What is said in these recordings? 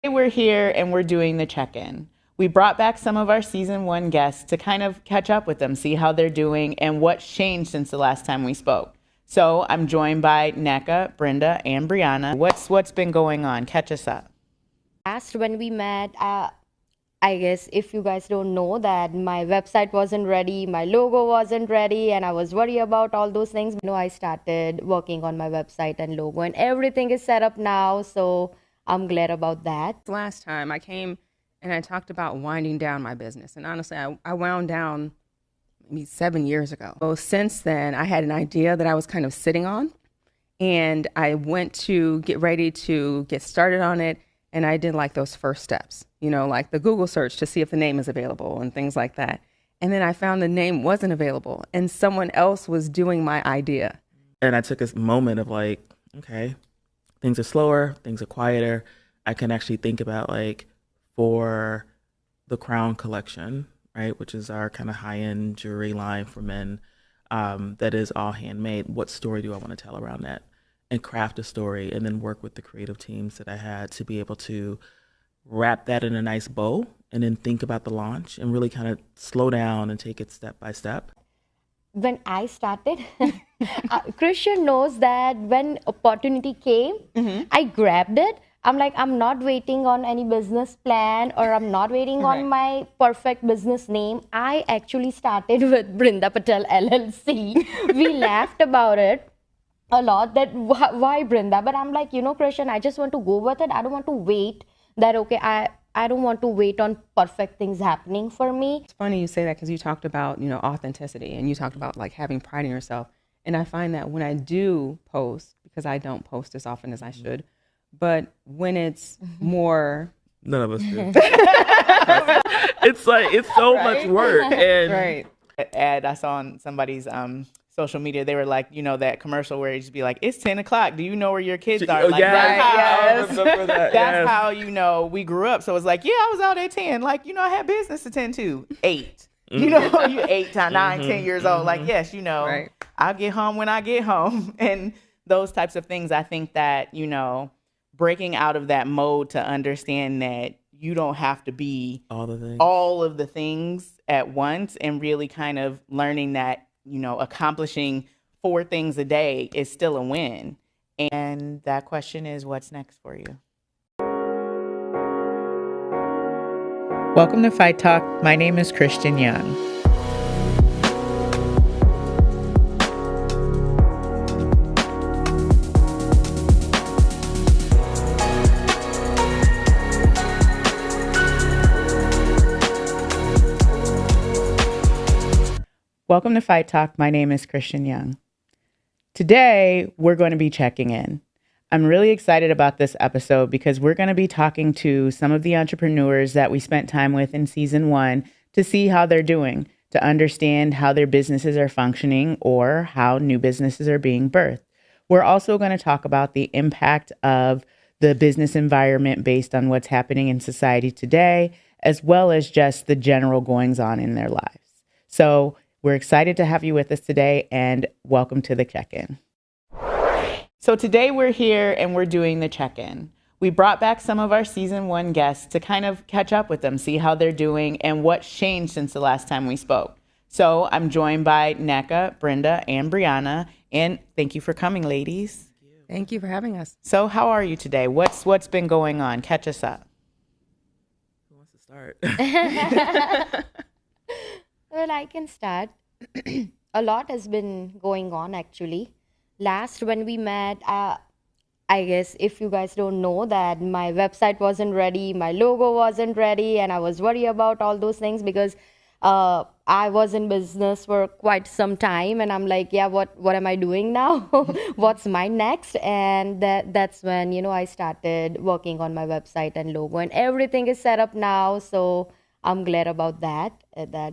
We're here and we're doing the check-in. We brought back some of our season 1 guests to kind of catch up with them, see how they're doing and what's changed since the last time we spoke. So I'm joined by Nneka, Brinda, and Briana. What's been going on? Catch us up. Last when we met, I guess if you guys don't know that my website wasn't ready, my logo wasn't ready, and I was worried about all those things. I started working on my website and logo, and everything is set up now, so I'm glad about that. Last time I came and I talked about winding down my business, and honestly, I wound down maybe 7 years ago. So since then, I had an idea that I was kind of sitting on, and I went to get ready to get started on it. And I did like those first steps, like the Google search to see if the name is available and things like that. And then I found the name wasn't available and someone else was doing my idea. And I took a moment of like, okay, things are slower, things are quieter. I can actually think about like for the Crown collection, right, which is our kind of high-end jewelry line for men that is all handmade. What story do I want to tell around that? And craft a story and then work with the creative teams that I had to be able to wrap that in a nice bow and then think about the launch and really kind of slow down and take it step by step. When I started, Christian knows that when opportunity came, I grabbed it. I'm like, I'm not waiting on any business plan or I'm not waiting on my perfect business name. I actually started with Brinda Patel LLC. We laughed about it a lot that why Brinda, but I'm like, Christian, I just want to go with it. I don't want to wait that, okay, I don't want to wait on perfect things happening for me. It's funny you say that because you talked about, authenticity and you talked about like having pride in yourself. And I find that when I do post, because I don't post as often as I should, but when it's more... None of us do. It's like, it's so much work. And ad I saw on somebody's social media, they were like, that commercial where it just be like, it's 10 o'clock. Do you know where your kids are? Like, yes. That's how, we grew up. So it's like, I was out at 10. Like, I had business to tend to. 8. You're 8, 9, 10 years old. Like, yes, I'll get home when I get home. And those types of things, I think that, breaking out of that mode to understand that you don't have to be all of the things at once and really kind of learning that, accomplishing 4 things a day is still a win. And that question is, what's next for you? Welcome to Fyght Talk. My name is Christian Young. Welcome to Fyght Talk. My name is Christian Young. Today, we're going to be checking in. I'm really excited about this episode because we're going to be talking to some of the entrepreneurs that we spent time with in season 1 to see how they're doing, to understand how their businesses are functioning or how new businesses are being birthed. We're also going to talk about the impact of the business environment based on what's happening in society today, as well as just the general goings on in their lives. So we're excited to have you with us today and welcome to the check-in. So today we're here and we're doing the check-in. We brought back some of our season 1 guests to kind of catch up with them, see how they're doing and what's changed since the last time we spoke. So I'm joined by Nneka, Brinda, and Briana, and thank you for coming, ladies. Thank you for having us. So how are you today? What's been going on? Catch us up. Who wants to start? Well, I can start. A lot has been going on, actually. Last when we met, I guess if you guys don't know that my website wasn't ready, my logo wasn't ready, and I was worried about all those things because I was in business for quite some time, and I'm like, what am I doing now? What's my next? And that's when, I started working on my website and logo, and everything is set up now, so I'm glad about that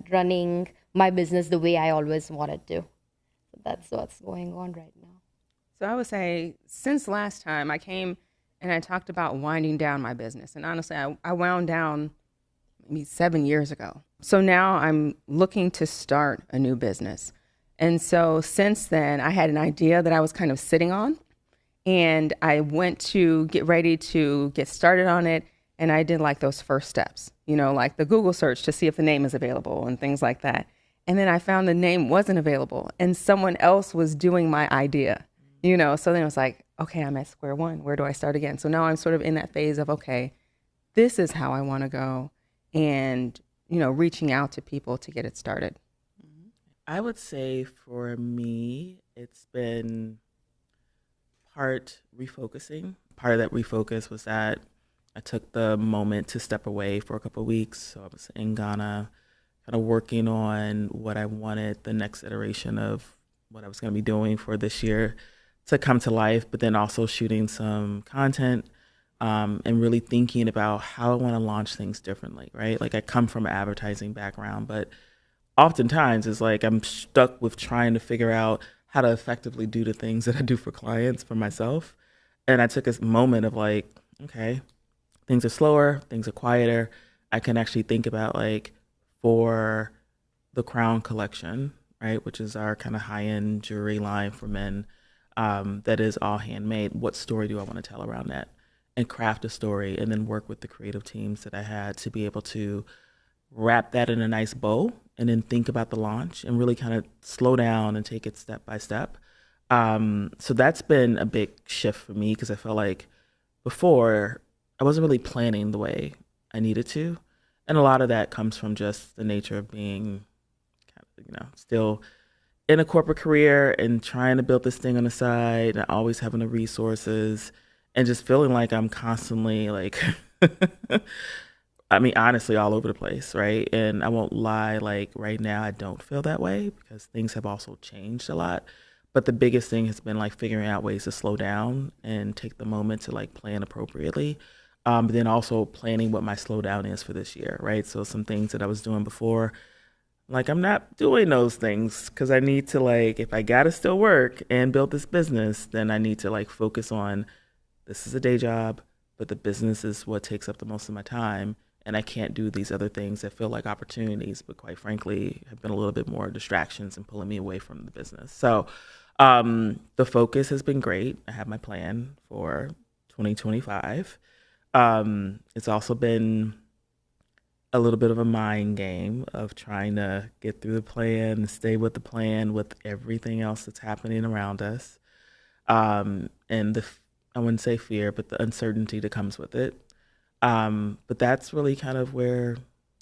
running my business the way I always wanted to. So that's what's going on right now. So I would say since last time I came and I talked about winding down my business. And honestly, I wound down maybe 7 years ago. So now I'm looking to start a new business. And so since then, I had an idea that I was kind of sitting on. And I went to get ready to get started on it. And I did like those first steps, you know, like the Google search to see if the name is available and things like that. And then I found the name wasn't available and someone else was doing my idea, you know. So then it was like, okay, I'm at square one. Where do I start again? So now I'm sort of in that phase of, okay, this is how I want to go, and, you know, reaching out to people to get it started. I would say for me, it's been part refocusing. Part of that refocus was that I took the moment to step away for a couple of weeks. So I was in Ghana, kind of working on what I wanted, the next iteration of what I was going to be doing for this year to come to life, but then also shooting some content, and really thinking about how I want to launch things differently, right? Like I come from an advertising background, but oftentimes it's like I'm stuck with trying to figure out how to effectively do the things that I do for clients, for myself. And I took a moment of like, okay, things are slower, things are quieter. I can actually think about like for the Crown collection, right, which is our kind of high-end jewelry line for men, that is all handmade. What story do I want to tell around that? And craft a story and then work with the creative teams that I had to be able to wrap that in a nice bow and then think about the launch and really kind of slow down and take it step by step. So that's been a big shift for me because I felt like before I wasn't really planning the way I needed to. And a lot of that comes from just the nature of being, still in a corporate career and trying to build this thing on the side and always having the resources and just feeling like I'm constantly like, I mean, honestly, all over the place, right? And I won't lie, like right now, I don't feel that way because things have also changed a lot. But the biggest thing has been like figuring out ways to slow down and take the moment to like plan appropriately. But then also planning what my slowdown is for this year, right? So some things that I was doing before, like I'm not doing those things because I need to like, if I got to still work and build this business, then I need to like focus on this is a day job, but the business is what takes up the most of my time. And I can't do these other things that feel like opportunities, but quite frankly, have been a little bit more distractions and pulling me away from the business. So the focus has been great. I have my plan for 2025. It's also been a little bit of a mind game of trying to get through the plan and stay with the plan with everything else that's happening around us. And I wouldn't say fear, but the uncertainty that comes with it. But that's really kind of where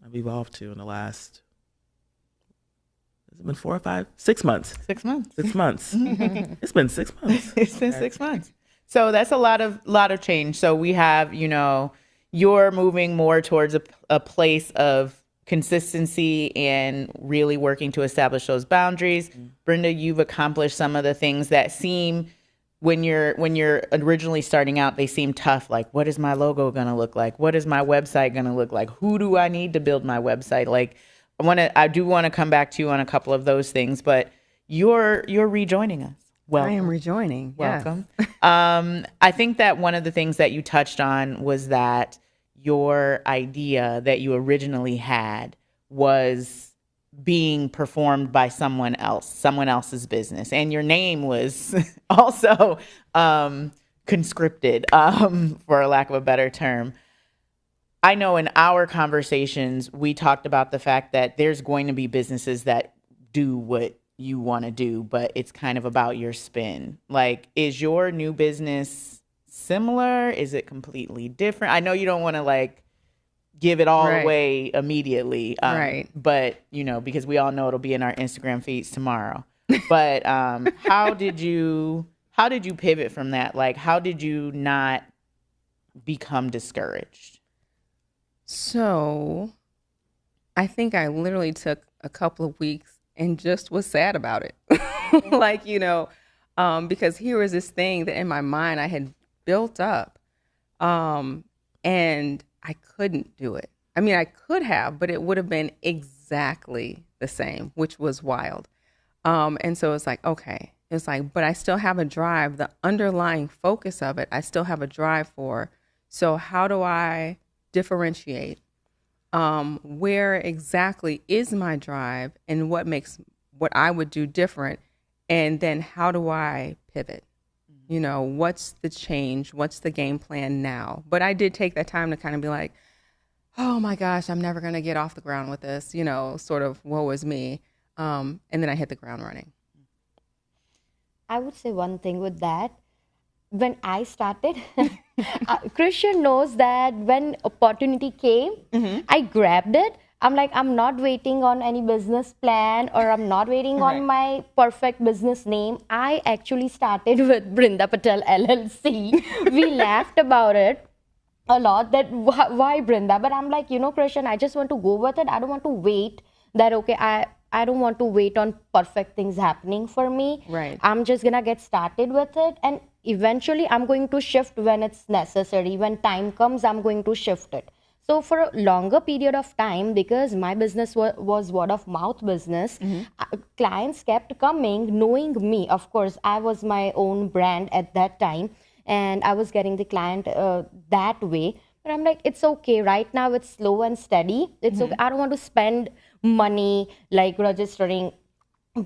I've evolved to in the last, has it been 4 or 5? 6 months. 6 months. 6 months. It's been 6 months. It's been 6 months. So that's a lot of change. So we have, you're moving more towards a place of consistency and really working to establish those boundaries. Mm-hmm. Brinda, you've accomplished some of the things that seem, when you're originally starting out, they seem tough. Like, what is my logo going to look like? What is my website going to look like? Who do I need to build my website? Like, I do want to come back to you on a couple of those things, but you're rejoining us. Welcome. I am rejoining. Welcome. Yes. I think that one of the things that you touched on was that your idea that you originally had was being performed by someone else's business. And your name was also conscripted, for lack of a better term. I know in our conversations, we talked about the fact that there's going to be businesses that do what you want to do, but it's kind of about your spin. Like, is your new business similar? Is it completely different? I know you don't want to like give it all away immediately, right? But because we all know it'll be in our Instagram feeds tomorrow. But how did you pivot from that? Like, how did you not become discouraged? So, I think I literally took a couple of weeks and just was sad about it. Like, because here was this thing that in my mind I had built up, and I couldn't do it. I mean, I could have, but it would have been exactly the same, which was wild. And so it's like, okay, it's like, but I still have a drive, the underlying focus of it, I still have a drive for. So how do I differentiate? Where exactly is my drive and what makes what I would do different? And then how do I pivot? You know, what's the change? What's the game plan now? But I did take that time to kind of be like, oh my gosh, I'm never going to get off the ground with this, you know, sort of woe is me. And then I hit the ground running. I would say one thing with that. When I started, Christian knows that when opportunity came, I grabbed it. I'm like, I'm not waiting on any business plan, or I'm not waiting on my perfect business name. I actually started with Brinda Patel LLC. We laughed about it a lot, that why Brinda? But I'm like, you know, Christian, I just want to go with it. I don't want to wait that, okay, I don't want to wait on perfect things happening for me. Right. I'm just going to get started with it. And eventually I'm going to shift when it's necessary. When time comes, I'm going to shift it. So for a longer period of time, because my business was word of mouth business, clients kept coming, knowing me. Of course, I was my own brand at that time, and I was getting the client that way. But I'm like, it's okay. Right now, it's slow and steady. It's okay. I don't want to spend money like registering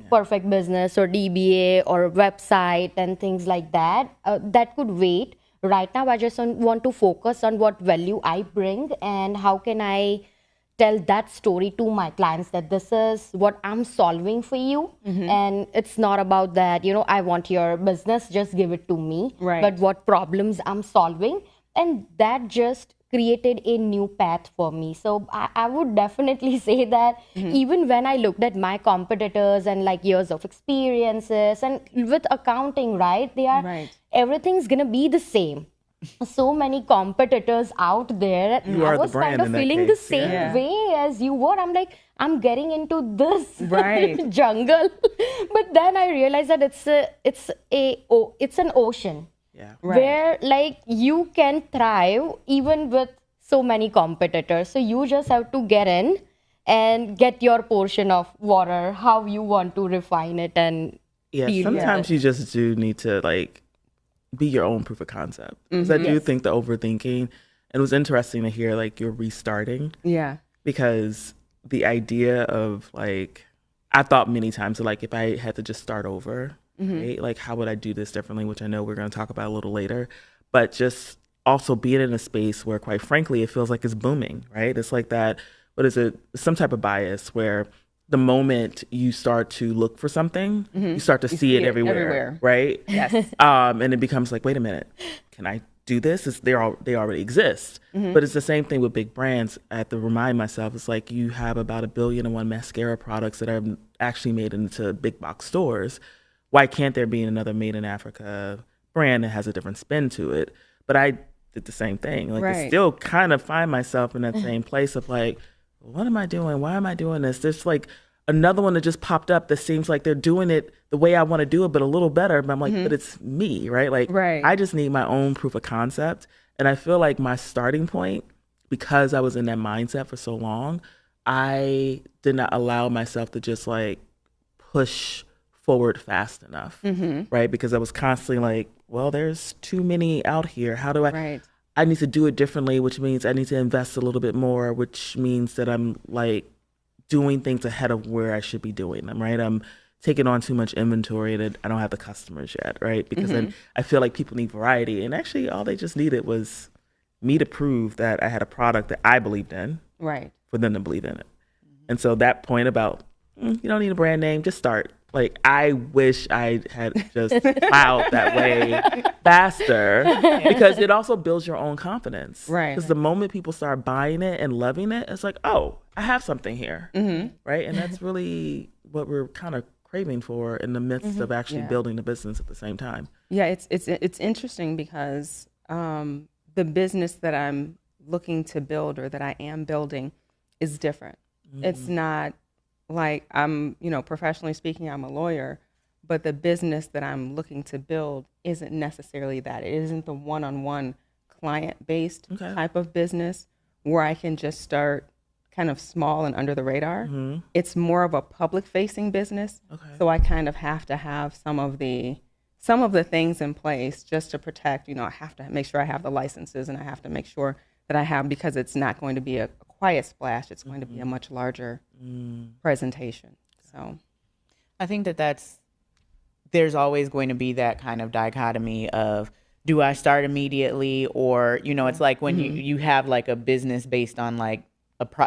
perfect business or DBA or website and things like that. That could wait. Right now, I just want to focus on what value I bring and how can I tell that story to my clients, that this is what I'm solving for you. And it's not about that, you know, I want your business, just give it to me. Right. But what problems I'm solving. And that just created a new path for me. So I would definitely say that even when I looked at my competitors and like years of experiences, and with accounting, right, they are, everything's gonna be the same. So many competitors out there. You are I was the brand kind of in that feeling case. the same way as you were. I'm like, I'm getting into this jungle. But then I realized that it's an ocean. Yeah. Where like you can thrive even with so many competitors. So you just have to get in and get your portion of water, how you want to refine it. And sometimes you just do need to like be your own proof of concept. Because I do think the overthinking, it was interesting to hear like you're restarting. Yeah. Because the idea of like, I thought many times like if I had to just start over, right? Like how would I do this differently, which I know we're going to talk about a little later, but just also being in a space where quite frankly, it feels like it's booming, right? It's like that, what is it? Some type of bias where the moment you start to look for something, you start to see it everywhere, right? Yes. And it becomes like, wait a minute, can I do this? They already exist. But it's the same thing with big brands. I have to remind myself, it's like you have about 1,000,000,001 mascara products that are actually made into big box stores. Why can't there be another made in Africa brand that has a different spin to it? But I did the same thing. Like I still kind of find myself in that same place of like, what am I doing? Why am I doing this? There's like another one that just popped up that seems like they're doing it the way I want to do it, but a little better. But I'm like, but it's me, right? Like I just need my own proof of concept. And I feel like my starting point, because I was in that mindset for so long, I did not allow myself to just like push forward fast enough, right? Because I was constantly like, well, there's too many out here. How do I need to do it differently, which means I need to invest a little bit more, which means that I'm like doing things ahead of where I should be doing them, right? I'm taking on too much inventory that I don't have the customers yet, right? Because then I feel like people need variety. And actually all they just needed was me to prove that I had a product that I believed in, for them to believe in it. And so that point about, you don't need a brand name, just start. Like, I wish I had just plowed that way faster, because it also builds your own confidence. Right. Because the moment people start buying it and loving it, it's like, oh, I have something here. Right. And that's really what we're kind of craving for in the midst of actually building the business at the same time. Yeah, it's interesting because the business that I'm looking to build, or that I am building, is different. It's not like I'm, professionally speaking, I'm a lawyer, but the business that I'm looking to build isn't necessarily that. It isn't the one-on-one client-based type of business where I can just start kind of small and under the radar. It's more of a public-facing business. So I kind of have to have some of the things in place just to protect, I have to make sure I have the licenses, and I have to make sure that I have, because it's not going to be a quiet splash. It's going to be a much larger presentation. So I think that's there's always going to be that kind of dichotomy of, do I start immediately, or it's like when you have like a business based on like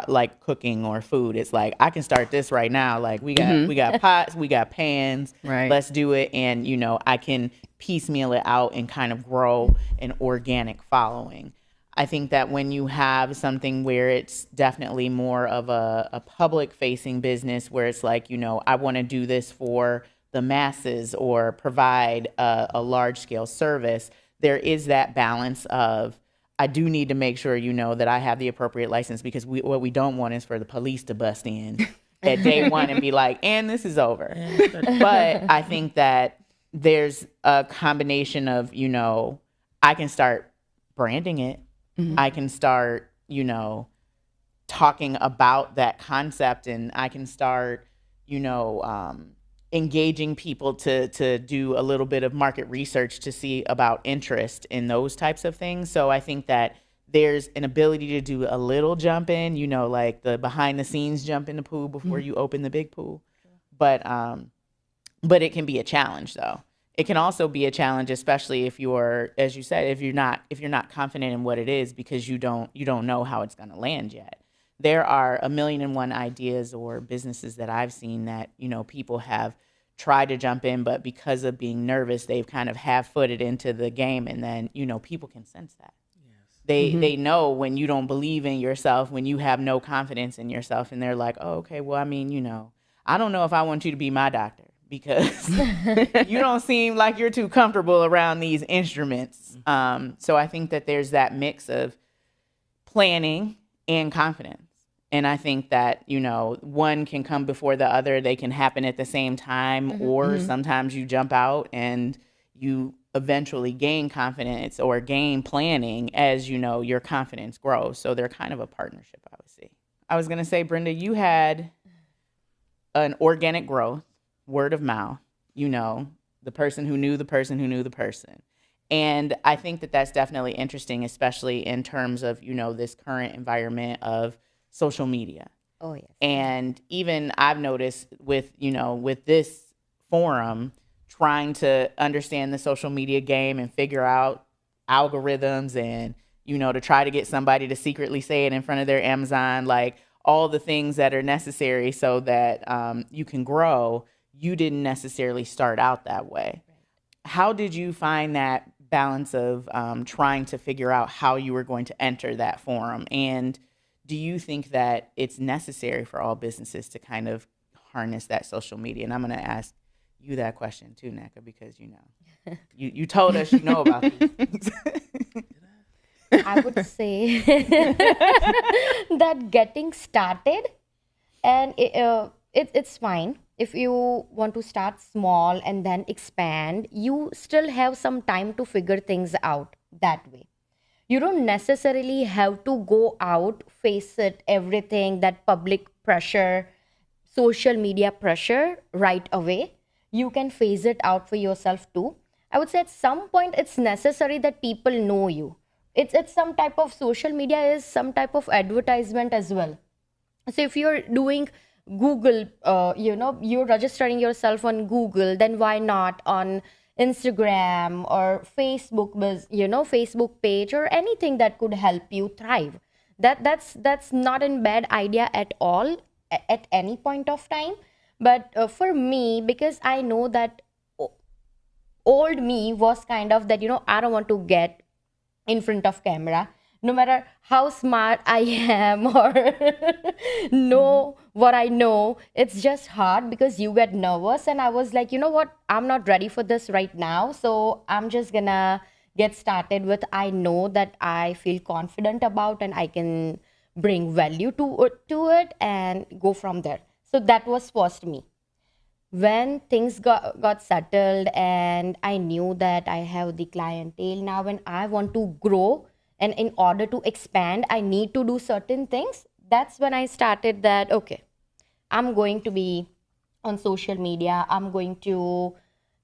like cooking or food. It's like, I can start this right now. Like we got pots, we got pans. Right. Let's do it, and I can piecemeal it out and kind of grow an organic following. I think that when you have something where it's definitely more of a public facing business, where it's like, I want to do this for the masses or provide a large scale service, there is that balance of, I do need to make sure, that I have the appropriate license, because what we don't want is for the police to bust in at day one and be like, and this is over. But I think that there's a combination of, I can start branding it. I can start, talking about that concept, and I can start, engaging people to do a little bit of market research to see about interest in those types of things. So I think that there's an ability to do a little jump in, like the behind the scenes jump in the pool before you open the big pool. But it can be a challenge though. It can also be a challenge, especially if you're, as you said, if you're not confident in what it is, because you don't know how it's going to land yet. There are 1,000,001 ideas or businesses that I've seen that, people have tried to jump in, but because of being nervous, they've kind of half-footed into the game, and then, people can sense that. Yes. They know when you don't believe in yourself, when you have no confidence in yourself, and they're like, oh, okay, well, I mean, I don't know if I want you to be my doctor, because you don't seem like you're too comfortable around these instruments. So I think that there's that mix of planning and confidence. And I think that, one can come before the other. They can happen at the same time, or sometimes you jump out and you eventually gain confidence or gain planning as, your confidence grows. So they're kind of a partnership, I would say. I was going to say, Brinda, you had an organic growth, word of mouth, the person who knew the person who knew the person. And I think that that's definitely interesting, especially in terms of, this current environment of social media. Oh, yes. And even I've noticed with this forum, trying to understand the social media game and figure out algorithms and, to try to get somebody to secretly say it in front of their Amazon, like all the things that are necessary so that you can grow. You didn't necessarily start out that way. Right. How did you find that balance of trying to figure out how you were going to enter that forum? And do you think that it's necessary for all businesses to kind of harness that social media? And I'm going to ask you that question too, Nneka, because you told us about these things. I would say that getting started, and it's fine. If you want to start small and then expand, you still have some time to figure things out that way. You don't necessarily have to go out, face it, everything, that public pressure, social media pressure right away. You can phase it out for yourself too. I would say at some point it's necessary that people know you. It's some type of, social media is some type of advertisement as well. So if you're doing Google, you're registering yourself on Google, then why not on Instagram or Facebook, Facebook page, or anything that could help you thrive. That's not a bad idea at all at any point of time. But for me, because I know that old me was kind of that, I don't want to get in front of camera, no matter how smart I am or know what I know. It's just hard because you get nervous. And I was like, you know what? I'm not ready for this right now. So I'm just gonna get started with, I know that I feel confident about and I can bring value to it and go from there. So that was first me. When things got settled and I knew that I have the clientele now and I want to grow, and in order to expand, I need to do certain things. That's when I started that, okay, I'm going to be on social media. I'm going to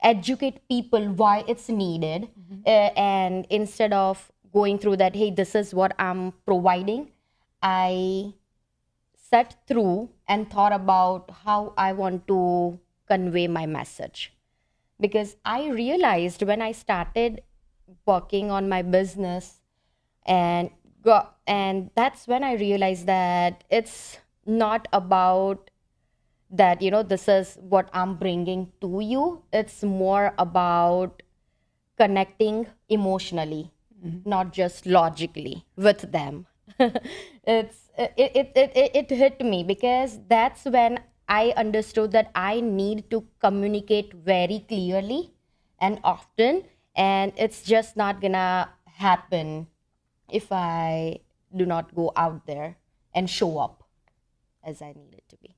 educate people why it's needed. And instead of going through that, hey, this is what I'm providing, I sat through and thought about how I want to convey my message. because I realized when I started working on my business and and that's when I realized that it's not about that, this is what I'm bringing to you. It's more about connecting emotionally, not just logically with them. It hit me because that's when I understood that I need to communicate very clearly and often, and it's just not gonna happen if I do not go out there and show up as I need it to be.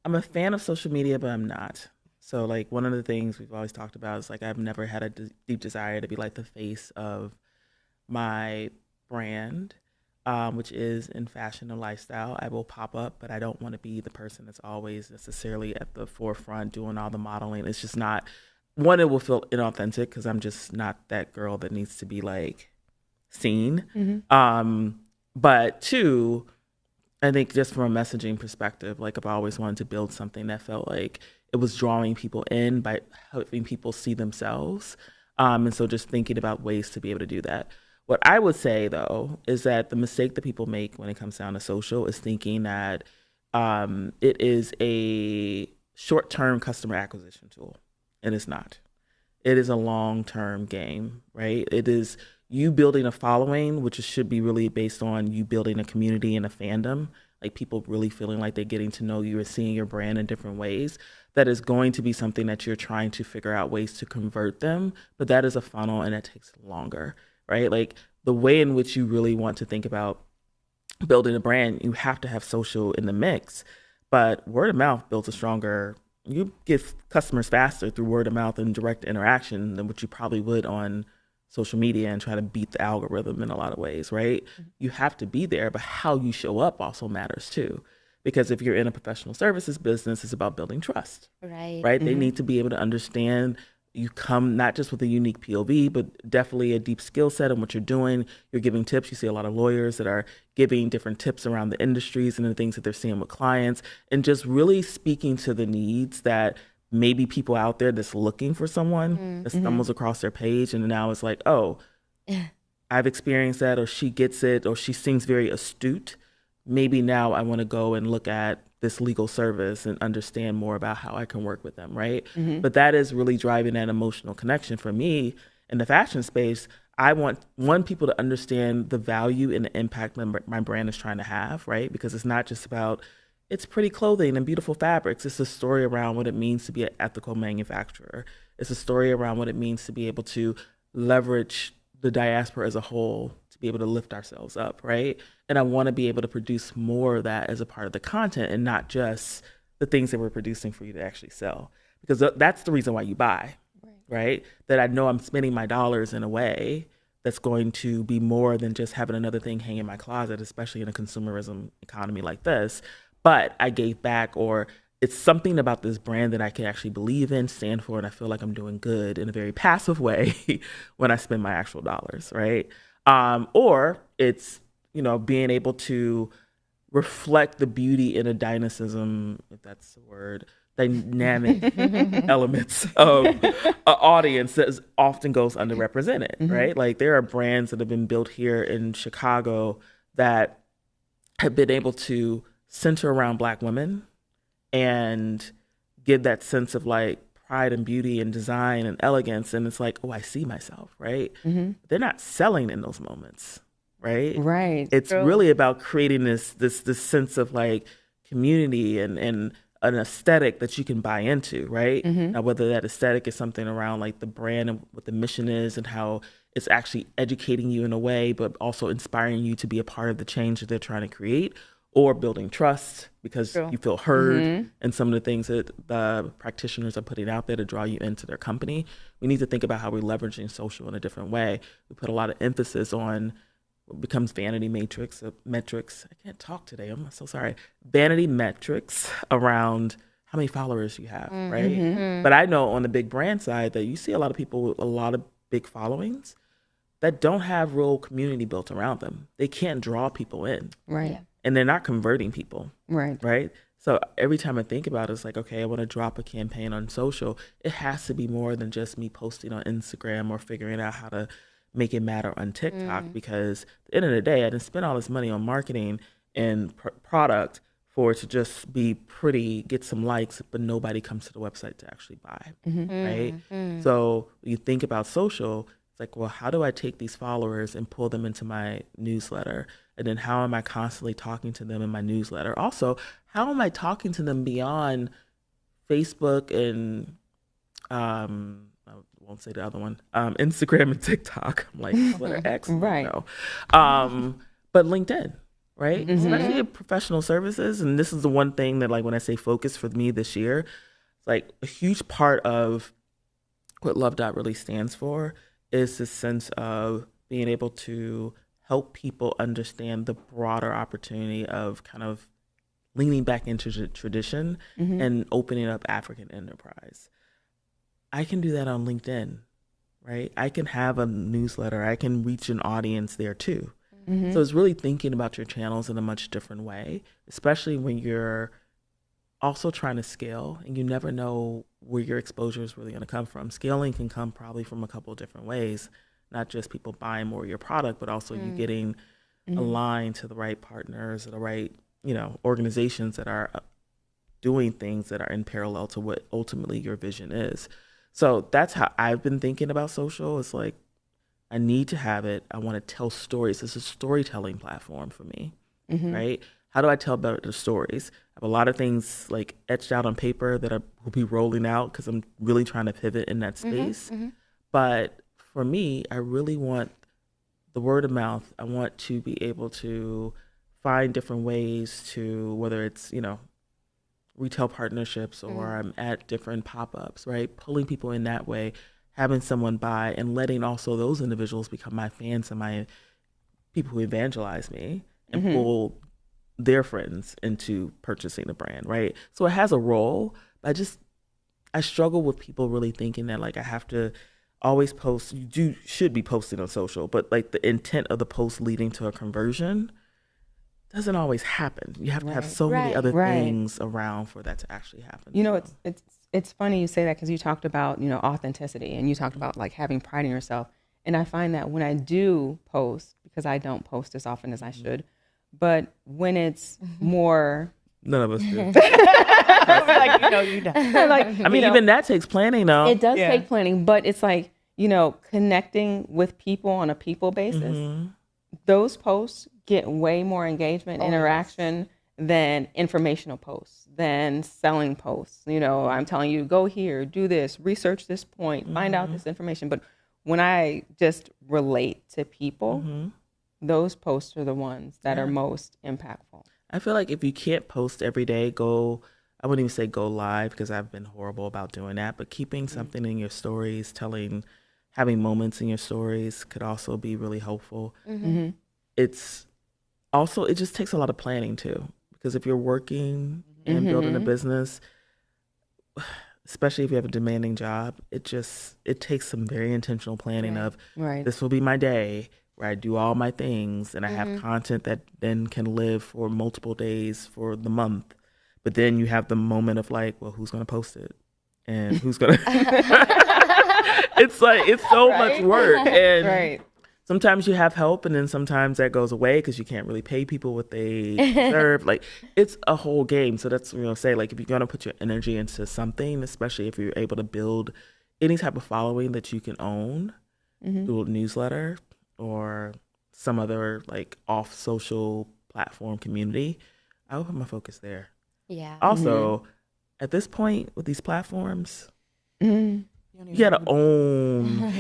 I'm a fan of social media, but I'm not. So like one of the things we've always talked about is like I've never had a deep desire to be like the face of my brand, which is in fashion and lifestyle. I will pop up, but I don't want to be the person that's always necessarily at the forefront doing all the modeling. It's just not, one, it will feel inauthentic because I'm just not that girl that needs to be like seen. But two, I think just from a messaging perspective, like I've always wanted to build something that felt like it was drawing people in by helping people see themselves. And so just thinking about ways to be able to do that. What I would say, though, is that the mistake that people make when it comes down to social is thinking that it is a short-term customer acquisition tool. And it's not. It is a long-term game, right? It is you building a following, which should be really based on you building a community and a fandom, like people really feeling like they're getting to know you or seeing your brand in different ways. That is going to be something that you're trying to figure out ways to convert them, but that is a funnel and it takes longer, right? Like the way in which you really want to think about building a brand, you have to have social in the mix, but word of mouth builds a stronger, you get customers faster through word of mouth and direct interaction than what you probably would on social media and try to beat the algorithm in a lot of ways, right? You have to be there, but how you show up also matters too. Because if you're in a professional services business, it's about building trust, Right. They need to be able to understand you come not just with a unique POV, but definitely a deep skill set in what you're doing. You're giving tips. You see a lot of lawyers that are giving different tips around the industries and the things that they're seeing with clients, and just really speaking to the needs that maybe people out there that's looking for someone that stumbles across their page and now it's like, oh, I've experienced that, or she gets it, or she seems very astute. Maybe now I want to go and look at this legal service and understand more about how I can work with them, right? But that is really driving that emotional connection for me in the fashion space. I want people to understand the value and the impact my brand is trying to have, right? Because it's not just about it's pretty clothing and beautiful fabrics. It's a story around what it means to be an ethical manufacturer. It's a story around what it means to be able to leverage the diaspora as a whole to be able to lift ourselves up, right? And I want to be able to produce more of that as a part of the content and not just the things that we're producing for you to actually sell. Because that's the reason why you buy, right? That I know I'm spending my dollars in a way that's going to be more than just having another thing hang in my closet, especially in a consumerism economy like this. But I gave back, or it's something about this brand that I can actually believe in, stand for, and I feel like I'm doing good in a very passive way when I spend my actual dollars, right? Or it's, being able to reflect the beauty in a dynamism, if that's the word, dynamic elements of an audience that often goes underrepresented, right? Like there are brands that have been built here in Chicago that have been able to center around Black women and give that sense of like pride and beauty and design and elegance. And it's like, oh, I see myself, right? They're not selling in those moments, right? Right. It's really about creating this sense of like community and an aesthetic that you can buy into, right? Now, whether that aesthetic is something around like the brand and what the mission is and how it's actually educating you in a way, but also inspiring you to be a part of the change that they're trying to create, or building trust because you feel heard and some of the things that the practitioners are putting out there to draw you into their company. We need to think about how we're leveraging social in a different way. We put a lot of emphasis on what becomes vanity metrics. I can't talk today. I'm so sorry. Vanity metrics around how many followers you have, right? But I know on the big brand side that you see a lot of people with a lot of big followings that don't have real community built around them. They can't draw people in, Right. Yeah. and they're not converting people, Right. right? So every time I think about it, it's like, okay, I want to drop a campaign on social. It has to be more than just me posting on Instagram or figuring out how to make it matter on TikTok, because at the end of the day, I didn't spend all this money on marketing and product for it to just be pretty, get some likes, but nobody comes to the website to actually buy, right? So when you think about social, it's like, well, how do I take these followers and pull them into my newsletter? And then how am I constantly talking to them in my newsletter? Also, how am I talking to them beyond Facebook and I won't say the other one, Instagram and TikTok? I'm like, Twitter, X, Right. no. But LinkedIn, right? Especially in professional services. And this is the one thing that, like, when I say focus for me this year, it's like a huge part of what Love Dot really stands for is this sense of being able to help people understand the broader opportunity of kind of leaning back into the tradition and opening up African enterprise. I can do that on LinkedIn, right? I can have a newsletter. I can reach an audience there too. So it's really thinking about your channels in a much different way, especially when you're also trying to scale and you never know where your exposure is really going to come from. Scaling can come probably from a couple of different ways, not just people buying more of your product, but also you getting aligned to the right partners, the right, organizations that are doing things that are in parallel to what ultimately your vision is. So that's how I've been thinking about social. It's like, I need to have it. I want to tell stories. It's a storytelling platform for me, right? How do I tell better stories? I have a lot of things like etched out on paper that I will be rolling out because I'm really trying to pivot in that space. But for me, I really want the word of mouth. I want to be able to find different ways to, whether it's, retail partnerships or I'm at different pop-ups, right? Pulling people in that way, having someone buy and letting also those individuals become my fans and my people who evangelize me and pull their friends into purchasing the brand, right? So it has a role. I struggle with people really thinking that like I have to always post. Should be posting on social, but like the intent of the post leading to a conversion doesn't always happen. You have to have so many other things around for that to actually happen. It's funny you say that because you talked about, authenticity and you talked about like having pride in yourself. And I find that when I do post, because I don't post as often as I should, but when it's more... None of us do. You don't. like, even that takes planning though. It does take planning, but it's like, connecting with people on a people basis. Those posts get way more engagement, interaction than informational posts, than selling posts. I'm telling you, go here, do this, research this point, find out this information. But when I just relate to people, those posts are the ones that are most impactful. I feel like if you can't post every day, I wouldn't even say go live because I've been horrible about doing that, but keeping something in your stories, having moments in your stories could also be really helpful. It's also, it just takes a lot of planning too, because if you're working and building a business, especially if you have a demanding job, it takes some very intentional planning of this will be my day where I do all my things and I have content that then can live for multiple days for the month. But then you have the moment of like, well, who's going to post it? And who's going to... It's like, it's so much work. And sometimes you have help and then sometimes that goes away because you can't really pay people what they deserve. Like, it's a whole game. So that's what I say, like, if you're going to put your energy into something, especially if you're able to build any type of following that you can own through a newsletter or some other like off social platform community, I would put my focus there. Yeah. Also, at this point with these platforms, you gotta own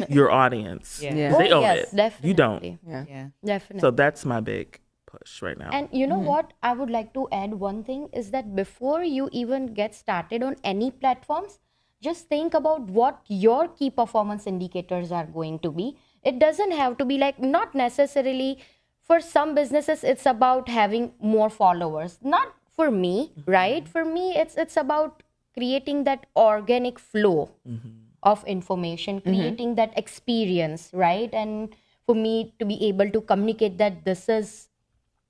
your audience. They own it. Definitely. You don't. Yeah. Definitely. So that's my big push right now. And you know what? I would like to add one thing is that before you even get started on any platforms, just think about what your key performance indicators are going to be. It doesn't have to be like, not necessarily for some businesses, it's about having more followers. Not for me, right? For me, it's about creating that organic flow of information, creating that experience, right? And for me to be able to communicate that this is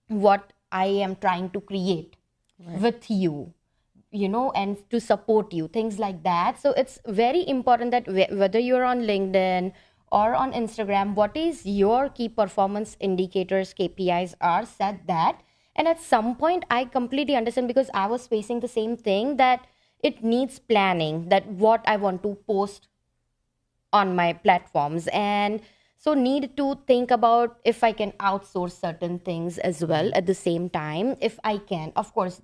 what I am trying to create with you, and to support you, things like that. So it's very important that whether you're on LinkedIn or on Instagram, what is your key performance indicators, KPIs are, set that. And at some point, I completely understand, because I was facing the same thing, that it needs planning, that what I want to post on my platforms. And so need to think about if I can outsource certain things as well at the same time. If I can, of course,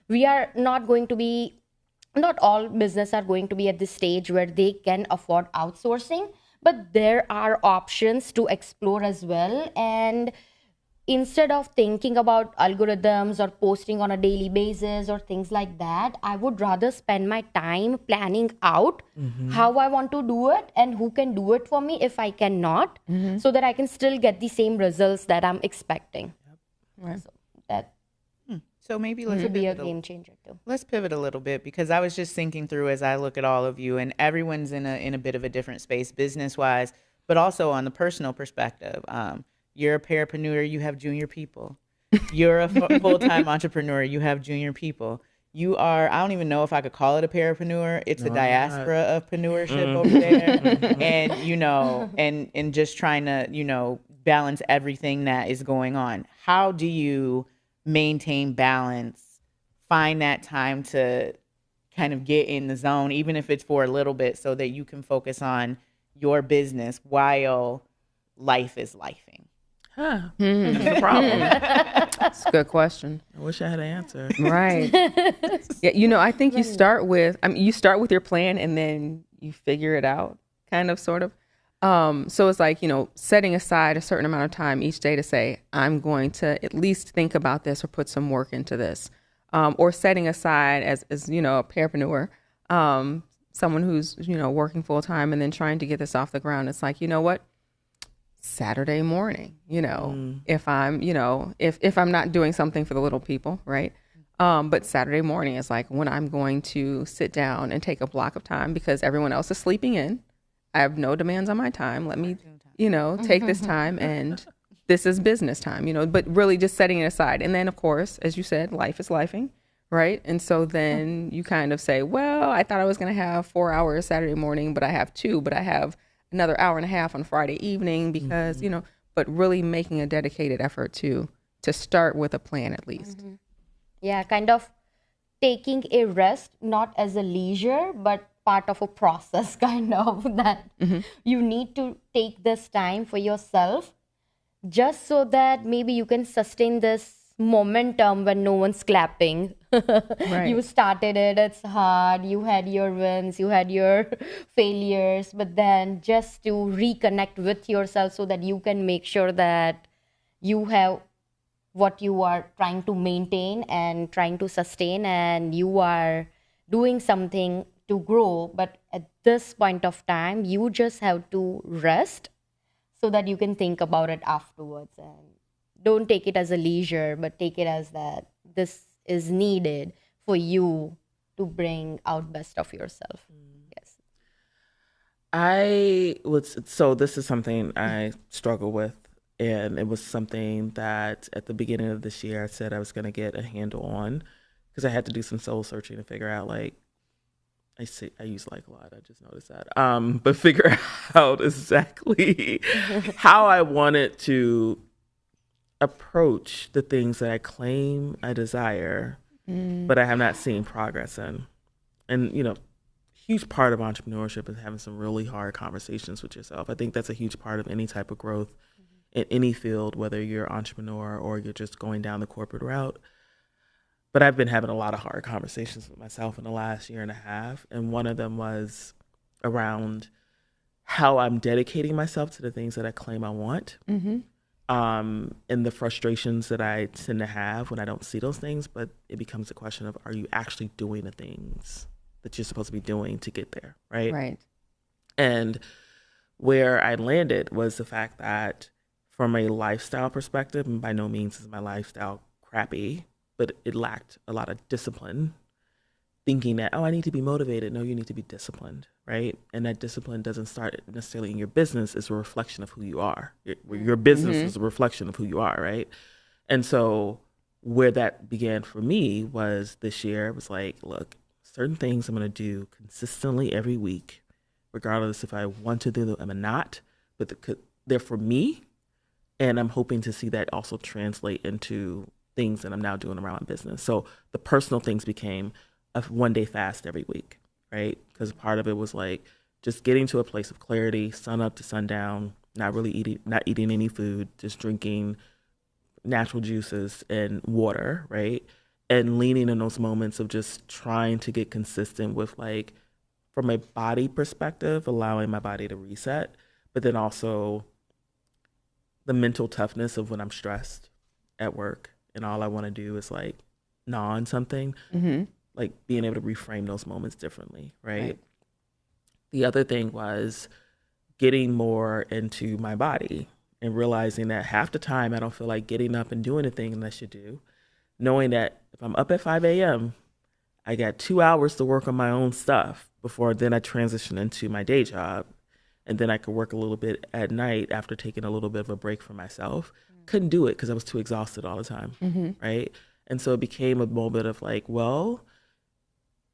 we are not going to be, not all business are going to be at this stage where they can afford outsourcing, but there are options to explore as well. And instead of thinking about algorithms or posting on a daily basis or things like that, I would rather spend my time planning out how I want to do it and who can do it for me if I cannot, so that I can still get the same results that I'm expecting. Right. So that So maybe let's could be a pivot game changer too. Let's pivot a little bit, because I was just thinking through as I look at all of you, and everyone's in a bit of a different space business wise, but also on the personal perspective. You're a parapreneur, you have junior people. You're a full-time entrepreneur, you have junior people. You are, I don't even know if I could call it a parapreneur. It's a diaspora of preneurship over there. And, and just trying to, balance everything that is going on. How do you maintain balance, find that time to kind of get in the zone, even if it's for a little bit, so that you can focus on your business while life is lifing? That's the problem. That's a good question. I wish I had an answer. Right. Yeah, I think you start with your plan and then you figure it out, kind of, sort of. So it's like, setting aside a certain amount of time each day to say, I'm going to at least think about this or put some work into this. Or setting aside as a parapreneur, someone who's, working full time and then trying to get this off the ground. It's like, you know what? Saturday morning, if I'm, if I'm not doing something for the little people, right? But Saturday morning is like when I'm going to sit down and take a block of time, because everyone else is sleeping in. I have no demands on my time. Let me, take this time, and this is business time, but really just setting it aside. And then, of course, as you said, life is lifing, right? And so then you kind of say, well, I thought I was going to have 4 hours Saturday morning, but I have 2, but I have another hour and a half on Friday evening, because, but really making a dedicated effort to start with a plan at least. Yeah, kind of taking a rest, not as a leisure, but part of a process, kind of, that you need to take this time for yourself, just so that maybe you can sustain this momentum when no one's clapping. Right. You started it, it's hard, you had your wins, you had your failures, but then just to reconnect with yourself so that you can make sure that you have what you are trying to maintain and trying to sustain, and you are doing something to grow. But at this point of time, you just have to rest so that you can think about it afterwards, and don't take it as a leisure, but take it as that this is needed for you to bring out best of yourself. Yes. So this is something I struggle with, and it was something that at the beginning of this year I said I was going to get a handle on, because I had to do some soul searching to figure out, like, I use like a lot, I just noticed that, but figure out exactly how I wanted to approach the things that I claim I desire, but I have not seen progress in. And, huge part of entrepreneurship is having some really hard conversations with yourself. I think that's a huge part of any type of growth in any field, whether you're an entrepreneur or you're just going down the corporate route. But I've been having a lot of hard conversations with myself in the last year and a half. And one of them was around how I'm dedicating myself to the things that I claim I want. And the frustrations that I tend to have when I don't see those things. But it becomes a question of, are you actually doing the things that you're supposed to be doing to get there, right? Right. And where I landed was the fact that from a lifestyle perspective, and by no means is my lifestyle crappy, but it lacked a lot of discipline. thinking that, oh, I need to be motivated. No, you need to be disciplined, right? And that discipline doesn't start necessarily in your business. It's a reflection of who you are. Your business is a reflection of who you are, right? And so where that began for me was this year, it was like, look, certain things I'm going to do consistently every week, regardless if I want to do them or not, but they're for me. And I'm hoping to see that also translate into things that I'm now doing around my business. So the personal things became a 1-day fast every week, right? Because part of it was like just getting to a place of clarity, sun up to sundown, not eating any food, just drinking natural juices and water, right? And leaning in those moments of just trying to get consistent with, like, from a body perspective, allowing my body to reset, but then also the mental toughness of when I'm stressed at work and all I want to do is like gnaw on something, like being able to reframe those moments differently, right? The other thing was getting more into my body and realizing that half the time I don't feel like getting up and doing the thing unless you do. Knowing that if I'm up at 5 a.m., I got 2 hours to work on my own stuff before then I transition into my day job. And then I could work a little bit at night after taking a little bit of a break for myself. Couldn't do it because I was too exhausted all the time, right? And so it became a moment of like, well,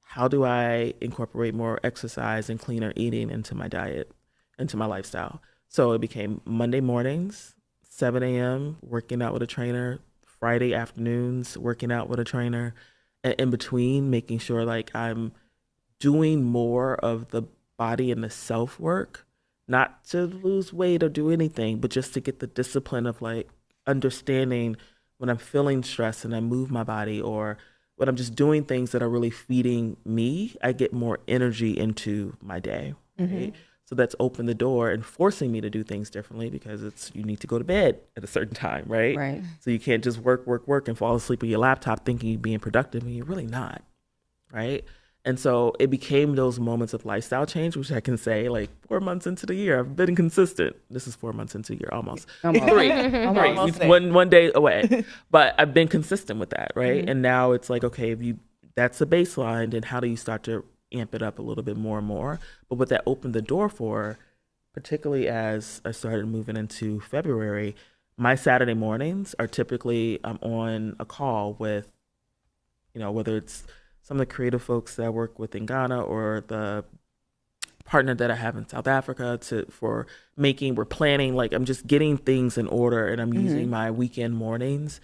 how do I incorporate more exercise and cleaner eating into my diet, into my lifestyle? So it became Monday mornings, 7 a.m., working out with a trainer, Friday afternoons, working out with a trainer, and in between, making sure like I'm doing more of the body and the self work, not to lose weight or do anything, but just to get the discipline of like understanding when I'm feeling stressed and I move my body, or when I'm just doing things that are really feeding me, I get more energy into my day. Right? So that's opened the door and forcing me to do things differently, because you need to go to bed at a certain time, right? Right. So you can't just work and fall asleep on your laptop thinking you're being productive and you're really not, right? And so it became those moments of lifestyle change, which I can say like 4 months into the year, I've been consistent. This is 4 months into the year, almost. Three. Almost. One day away. But I've been consistent with that, right? And now it's like, okay, that's the baseline, then how do you start to amp it up a little bit more and more? But what that opened the door for, particularly as I started moving into February, my Saturday mornings are typically I'm on a call with, whether it's some of the creative folks that I work with in Ghana or the partner that I have in South Africa we're planning, like I'm just getting things in order, and I'm using my weekend mornings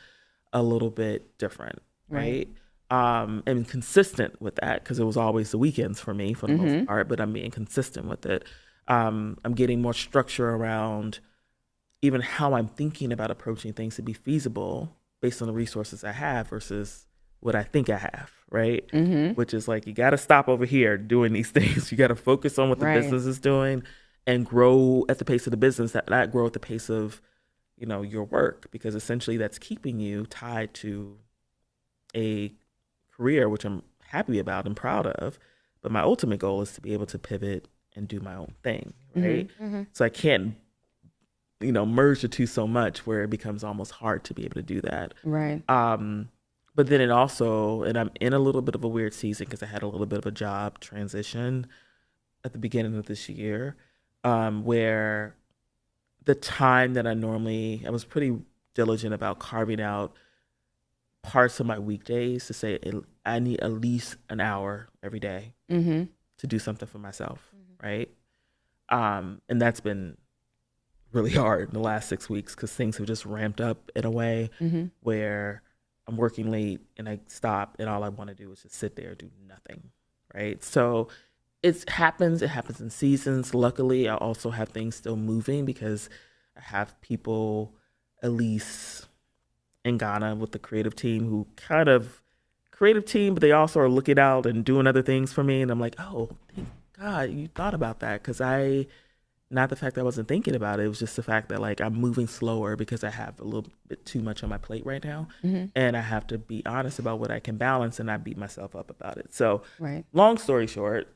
a little bit different, right? And consistent with that, because it was always the weekends for me for the most part, but I'm being consistent with it. I'm getting more structure around even how I'm thinking about approaching things to be feasible based on the resources I have versus what I think I have, right? Which is like, you got to stop over here doing these things. You got to focus on what the business is doing and grow at the pace of the business, not grow at the pace of, your work, because essentially that's keeping you tied to a career, which I'm happy about and proud of. But my ultimate goal is to be able to pivot and do my own thing, right? So I can't, merge the two so much where it becomes almost hard to be able to do that. Right. But then and I'm in a little bit of a weird season because I had a little bit of a job transition at the beginning of this year, where the time that I was pretty diligent about carving out parts of my weekdays to say I need at least an hour every day to do something for myself, right? And that's been really hard in the last 6 weeks because things have just ramped up in a way where I'm working late and I stop and all I want to do is just sit there and do nothing, right? So it happens in seasons. Luckily, I also have things still moving because I have people, at least in Ghana with the creative team, but they also are looking out and doing other things for me. And I'm like, oh, thank God you thought about that. Because not the fact that I wasn't thinking about it, it was just the fact that like I'm moving slower because I have a little bit too much on my plate right now. And I have to be honest about what I can balance and not beat myself up about it. So long story short,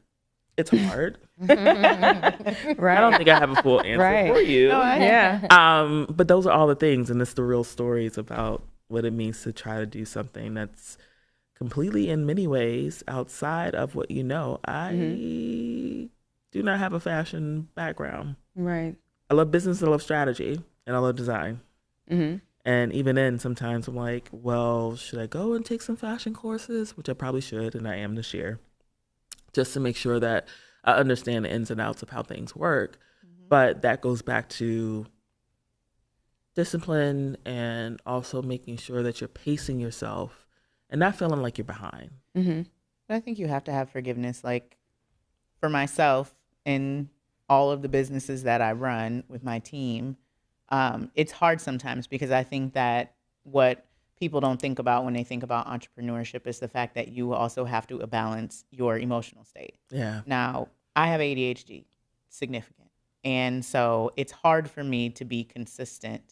it's hard. I don't think I have a full answer for you. But those are all the things, and it's the real stories about what it means to try to do something that's completely in many ways outside of what you know. I do not have a fashion background. Right. I love business, I love strategy, and I love design. And even then, sometimes I'm like, well, should I go and take some fashion courses? Which I probably should, and I am this year, just to make sure that I understand the ins and outs of how things work. But that goes back to discipline and also making sure that you're pacing yourself and not feeling like you're behind. But I think you have to have forgiveness. Like for myself in all of the businesses that I run with my team, it's hard sometimes because I think that what people don't think about when they think about entrepreneurship is the fact that you also have to balance your emotional state. Yeah. Now, I have ADHD, significant. And so it's hard for me to be consistent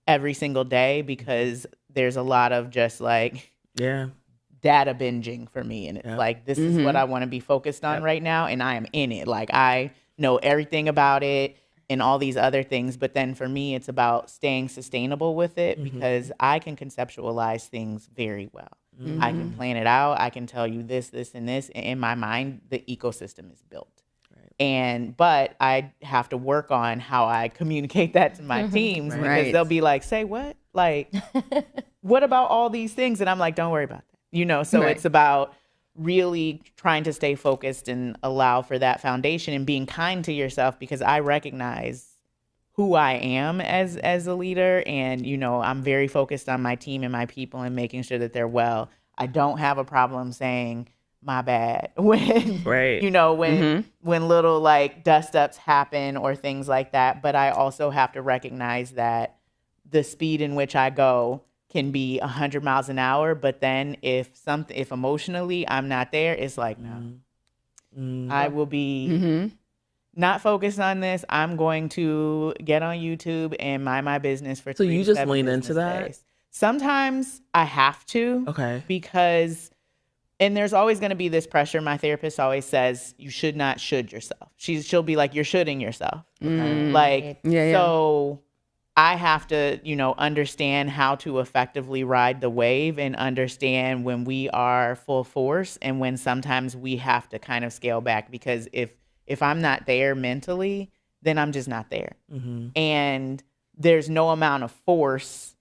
every single day because there's a lot of just like data binging for me. And it's like, this is what I want to be focused on right now. And I am in it. Like I know everything about it and all these other things. But then for me, it's about staying sustainable with it because I can conceptualize things very well. I can plan it out. I can tell you this, this, and this. And in my mind, the ecosystem is built. But I have to work on how I communicate that to my teams because they'll be like, say what? Like, what about all these things? And I'm like, don't worry about that. So it's about really trying to stay focused and allow for that foundation and being kind to yourself because I recognize who I am as a leader. And, I'm very focused on my team and my people and making sure that they're well. I don't have a problem saying my bad when, when little like dust ups happen or things like that. But I also have to recognize that the speed in which I go can be 100 miles an hour. But then if emotionally I'm not there, it's like, no, I will be not focused on this. I'm going to get on YouTube and mind my business for 3 So you to just 7 lean business into that? days. Sometimes I have to. Okay. Because, and there's always going to be this pressure. My therapist always says, you should not should yourself. She'll be like, you're shoulding yourself. Like, so I have to, understand how to effectively ride the wave and understand when we are full force and when sometimes we have to kind of scale back because if I'm not there mentally, then I'm just not there. And there's no amount of force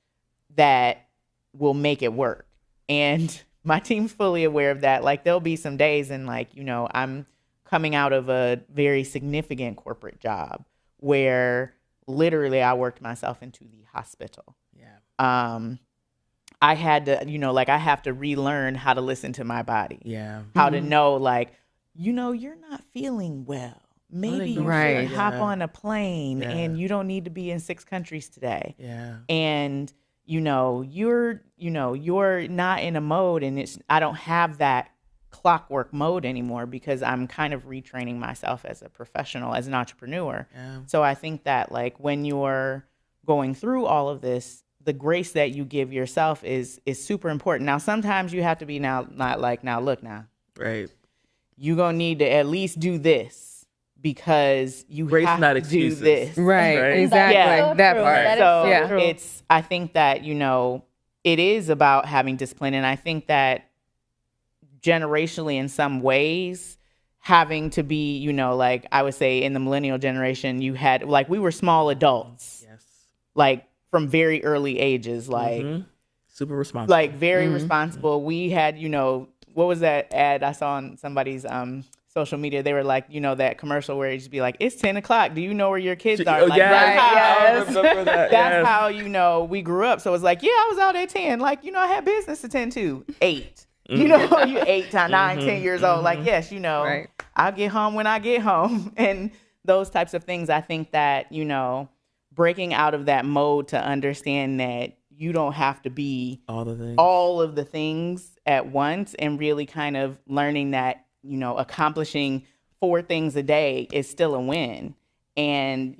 that will make it work. And my team's fully aware of that. Like there'll be some days and like, I'm coming out of a very significant corporate job where literally I worked myself into the hospital. I had to, I have to relearn how to listen to my body. How to know like, you're not feeling well. Maybe you should hop on a plane and you don't need to be in 6 countries today. And, you're not in a mode and I don't have that clockwork mode anymore because I'm kind of retraining myself as a professional, as an entrepreneur. So I think that like when you're going through all of this, the grace that you give yourself is super important. Now, sometimes you have to be not like, now look now. Right. You're going to need to at least do this because you Grace, have not to excuses. do this. Right. Exactly. Yeah. That True. part. That is So so true. I think that, it is about having discipline. And I think that generationally in some ways, having to be, like I would say in the millennial generation, you had like, we were small adults, like from very early ages, like super responsible, like very responsible. We had, what was that ad I saw on somebody's social media? They were like, that commercial where it just be like, it's 10 o'clock. Do you know where your kids are? Like, I remember that. That's how, we grew up. So it's like, I was out at 10. Like, I had business to tend to. 8. You 8, 9, 10 years old. Like, yes, I'll get home when I get home. And those types of things, I think that, breaking out of that mode to understand that you don't have to be all of the things at once and really kind of learning that, accomplishing 4 things a day is still a win. And,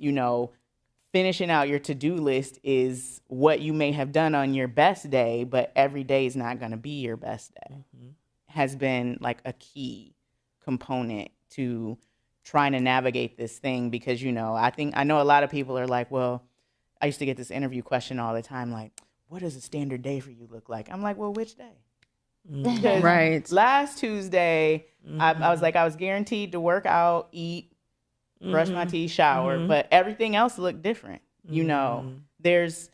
finishing out your to-do list is what you may have done on your best day, but every day is not going to be your best day, has been like a key component to trying to navigate this thing. Because, I know a lot of people are like, well, I used to get this interview question all the time, like, what does a standard day for you look like? I'm like, well, which day? Because Right. last Tuesday, I was like, I was guaranteed to work out, eat, brush my teeth, shower, but everything else looked different. You know, there's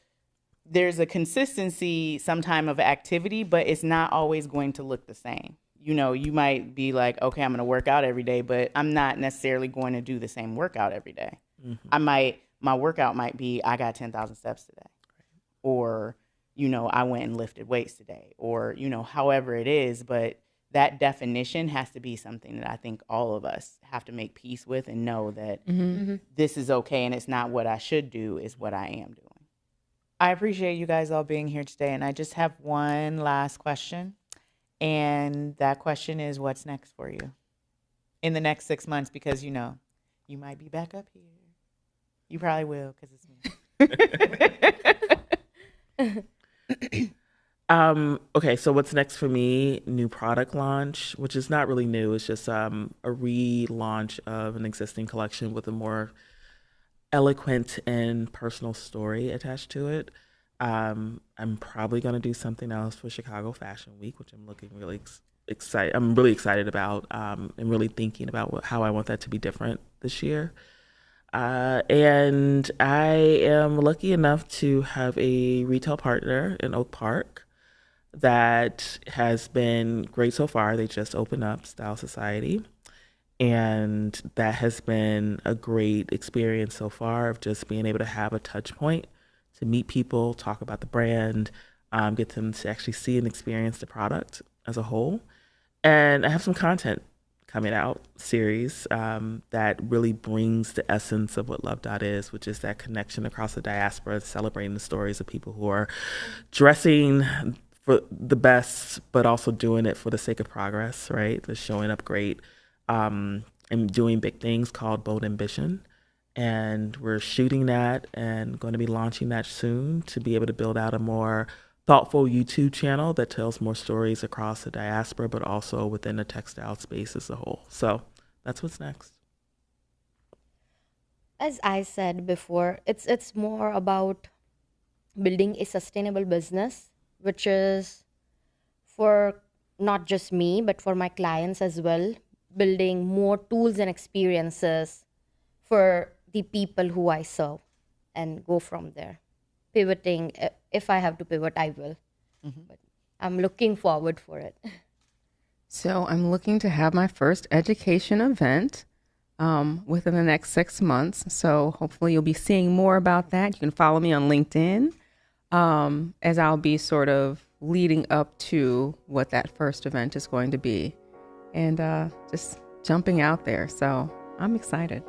a consistency sometime of activity, but it's not always going to look the same. You know, you might be like, okay, I'm going to work out every day, but I'm not necessarily going to do the same workout every day. My workout might be, I got 10,000 steps today, or, you know, I went and lifted weights today, or, you know, however it is. But that definition has to be something that I think all of us have to make peace with and know that this is okay. And it's not what I should do, is what I am doing. I appreciate you guys all being here today. And I just have one last question. And that question is, what's next for you in the next 6 months? Because, you know, you might be back up here. You probably will, because it's me. Okay, so what's next for me? New product launch, which is not really new. It's just a relaunch of an existing collection with a more eloquent and personal story attached to it. I'm probably going to do something else for Chicago Fashion Week, which I'm looking really excited. I'm really excited about, and really thinking about how I want that to be different this year. And I am lucky enough to have a retail partner in Oak Park that has been great so far. They just opened up Style Society, and that has been a great experience so far, of just being able to have a touch point to meet people, talk about the brand, get them to actually see and experience the product as a whole. And I have some content coming out, series that really brings the essence of what Love Dot is, which is that connection across the diaspora, celebrating the stories of people who are dressing for the best, but also doing it for the sake of progress, right? They're showing up great and doing big things, called Bold Ambition. And we're shooting that and going to be launching that soon, to be able to build out a more thoughtful YouTube channel that tells more stories across the diaspora, but also within the textile space as a whole. So that's what's next. As I said before, it's more about building a sustainable business, which is for not just me, but for my clients as well, building more tools and experiences for the people who I serve, and go from there. Pivoting, if I have to pivot, I will. But I'm looking forward for it. So I'm looking to have my first education event within the next 6 months. So hopefully you'll be seeing more about that. You can follow me on LinkedIn, as I'll be sort of leading up to what that first event is going to be, and just jumping out there. So I'm excited.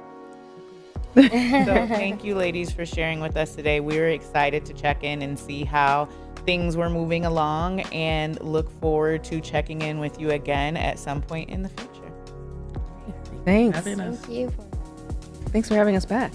So thank you, ladies, for sharing with us today. We were excited to check in and see how things were moving along, and look forward to checking in with you again at some point in the future. Thanks. Thank you. Thanks for having us back.